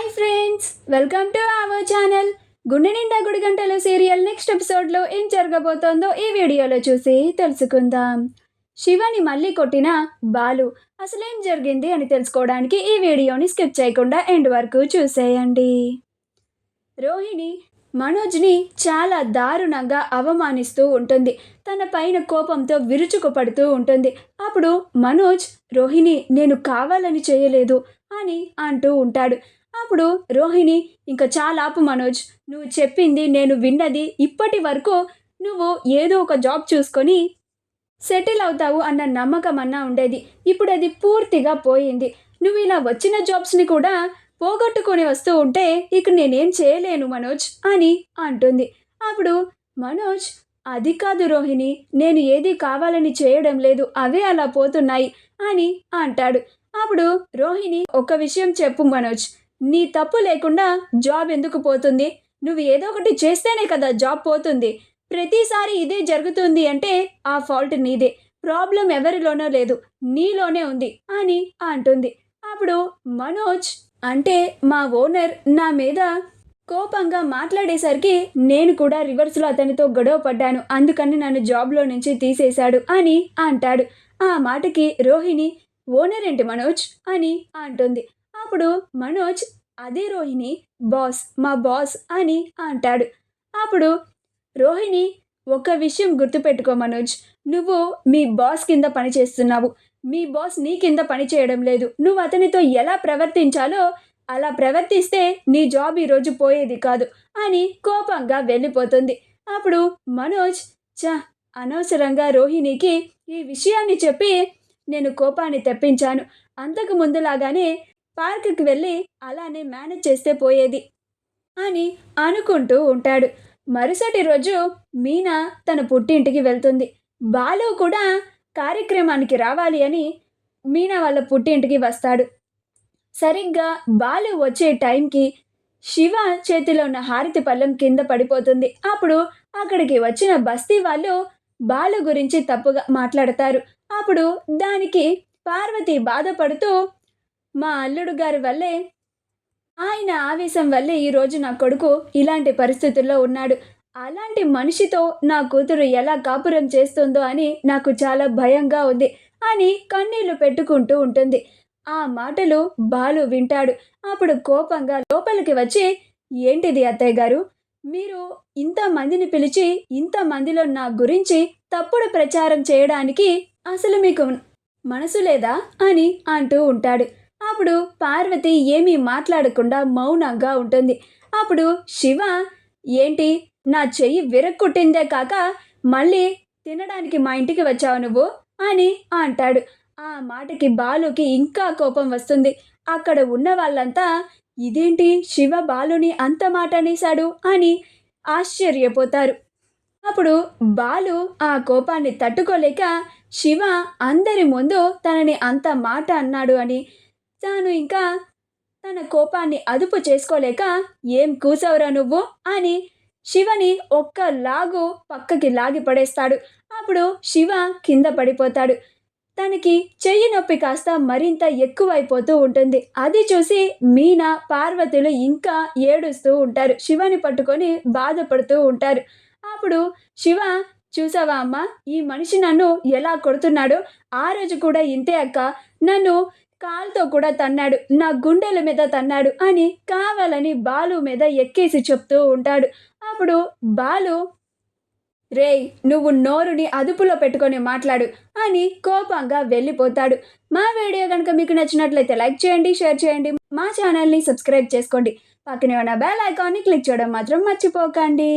Hi friends, welcome to our channel. గుండె నిండా గుడి గంటలు సీరియల్ నెక్స్ట్ ఎపిసోడ్లో ఏం జరగబోతోందో ఈ వీడియోలో చూసి తెలుసుకుందాం. శివని మళ్ళీ కొట్టిన బాలు అసలేం జరిగింది అని తెలుసుకోవడానికి ఈ వీడియోని స్కిప్ చేయకుండా ఎండ్ వరకు చూసేయండి. రోహిణి మనోజ్ని చాలా దారుణంగా అవమానిస్తూ ఉంటుంది. తన పైన కోపంతో విరుచుకుపడుతూ ఉంటుంది. అప్పుడు మనోజ్, రోహిణి నేను కావాలని చేయలేదు అని అంటూ ఉంటాడు. అప్పుడు రోహిణి, ఇంకా చాలా ఆపు మనోజ్, నువ్వు చెప్పింది నేను విన్నది. ఇప్పటి వరకు నువ్వు ఏదో ఒక జాబ్ చూసుకొని సెటిల్ అవుతావు అన్న నమ్మకం అన్నా ఉండేది. ఇప్పుడు అది పూర్తిగా పోయింది. నువ్వు ఇలా వచ్చిన జాబ్స్ని కూడా పోగొట్టుకొని వస్తూ ఉంటే ఇక నేనేం చేయలేను మనోజ్ అని అంటుంది. అప్పుడు మనోజ్, అది కాదు రోహిణి, నేను ఏది కావాలని చేయడం లేదు, అవే అలా పోతున్నాయి అని అంటాడు. అప్పుడు రోహిణి, ఒక విషయం చెప్పు మనోజ్, నీ తప్పు లేకుండా జాబ్ ఎందుకు పోతుంది? నువ్వు ఏదో ఒకటి చేస్తేనే కదా జాబ్ పోతుంది. ప్రతిసారి ఇదే జరుగుతుంది అంటే ఆ ఫాల్ట్ నీదే. ప్రాబ్లం ఎవరిలోనో లేదు, నీలోనే ఉంది అని అంటుంది. అప్పుడు మనోజ్, అంటే మా ఓనర్ నా మీద కోపంగా మాట్లాడేసరికి నేను కూడా రివర్స్లో అతనితో గొడవ పడ్డాను, అందుకని నన్ను జాబ్లో నుంచి తీసేశాడు అని అంటాడు. ఆ మాటకి రోహిణి, ఓనర్ ఏంటి మనోజ్ అని అంటుంది. అప్పుడు మనోజ్, అదే రోహిణి, బాస్, మా బాస్ అని అంటాడు. అప్పుడు రోహిణి, ఒక విషయం గుర్తుపెట్టుకో మనోజ్, నువ్వు మీ బాస్ కింద పని చేస్తున్నావు. మీ బాస్ నీ కింద పని చేయడం లేదు. నువ్వు అతనితో ఎలా ప్రవర్తించాలో అలా ప్రవర్తిస్తే నీ జాబ్ ఈరోజు పోయేది కాదు అని కోపంగా వెళ్ళిపోతుంది. అప్పుడు మనోజ్, అనవసరంగా రోహిణికి ఈ విషయాన్ని చెప్పి నేను కోపాన్ని తెప్పించాను. అంతకు ముందులాగానే పార్క్కి వెళ్ళి అలానే మేనేజ్ చేస్తే పోయేది అని అనుకుంటూ ఉంటాడు. మరుసటి రోజు మీనా తన పుట్టింటికి వెళ్తుంది. బాలు కూడా కార్యక్రమానికి రావాలి అని మీనా వాళ్ళ పుట్టింటికి వస్తాడు. సరిగ్గా బాలు వచ్చే టైంకి శివ చేతిలో ఉన్న హారతి పళ్ళెం కింద పడిపోతుంది. అప్పుడు అక్కడికి వచ్చిన బస్తీ వాళ్ళు బాలు గురించి తప్పుగా మాట్లాడతారు. అప్పుడు దానికి పార్వతి బాధపడుతూ, మా అల్లుడు గారి వల్లే, ఆయన ఆవేశం వల్లే ఈరోజు నా కొడుకు ఇలాంటి పరిస్థితుల్లో ఉన్నాడు. అలాంటి మనిషితో నా కూతురు ఎలా కాపురం చేస్తుందో అని నాకు చాలా భయంగా ఉంది అని కన్నీళ్లు పెట్టుకుంటూ ఉంటుంది. ఆ మాటలు బాలు వింటాడు. అప్పుడు కోపంగా లోపలికి వచ్చి, ఏంటిది అత్తయ్య గారు, మీరు ఇంతమందిని పిలిచి ఇంతమందిలో నా గురించి తప్పుడు ప్రచారం చేయడానికి అసలు మీకు మనసు లేదా అని అంటూ ఉంటాడు. అప్పుడు పార్వతి ఏమీ మాట్లాడకుండా మౌనంగా ఉంటుంది. అప్పుడు శివ, ఏంటి నా చెయ్యి విరక్కుట్టిందే కాక మళ్ళీ తినడానికి మా ఇంటికి వచ్చావు నువ్వు అని అంటాడు. ఆ మాటకి బాలుకి ఇంకా కోపం వస్తుంది. అక్కడ ఉన్న వాళ్ళంతా, ఇదేంటి శివ బాలుని అంత మాట అనేశాడు అని ఆశ్చర్యపోతారు. అప్పుడు బాలు ఆ కోపాన్ని తట్టుకోలేక, శివ అందరి ముందు తనని అంత మాట అన్నాడు అని తాను ఇంకా తన కోపాన్ని అదుపు చేసుకోలేక, ఏం కూసావురా నువ్వు అని శివని ఒక్క లాగు పక్కకి లాగి పడేస్తాడు. అప్పుడు శివ కింద పడిపోతాడు. తనకి చెయ్యి నొప్పి కాస్త మరింత ఎక్కువైపోతూ ఉంటుంది. అది చూసి మీనా, పార్వతులు ఇంకా ఏడుస్తూ ఉంటారు. శివని పట్టుకొని బాధపడుతూ ఉంటారు. అప్పుడు శివ, చూసావా అమ్మ, ఈ మనిషి నన్ను ఎలా కొడుతున్నాడో, ఆ రోజు కూడా ఇంతే అక్క, నన్ను కాలుతో కూడా తన్నాడు, నా గుండెల మీద తన్నాడు అని కావాలని బాలు మీద ఎక్కేసి చెప్తూ ఉంటాడు. అప్పుడు బాలు, రేయ్, నువ్వు నోరుని అదుపులో పెట్టుకొని మాట్లాడు అని కోపంగా వెళ్ళిపోతాడు. మా వీడియో కనుక మీకు నచ్చినట్లయితే లైక్ చేయండి, షేర్ చేయండి, మా ఛానల్ని సబ్స్క్రైబ్ చేసుకోండి, పక్కనే ఉన్న బెల్ ఐకాన్ని క్లిక్ చేయడం మాత్రం మర్చిపోకండి.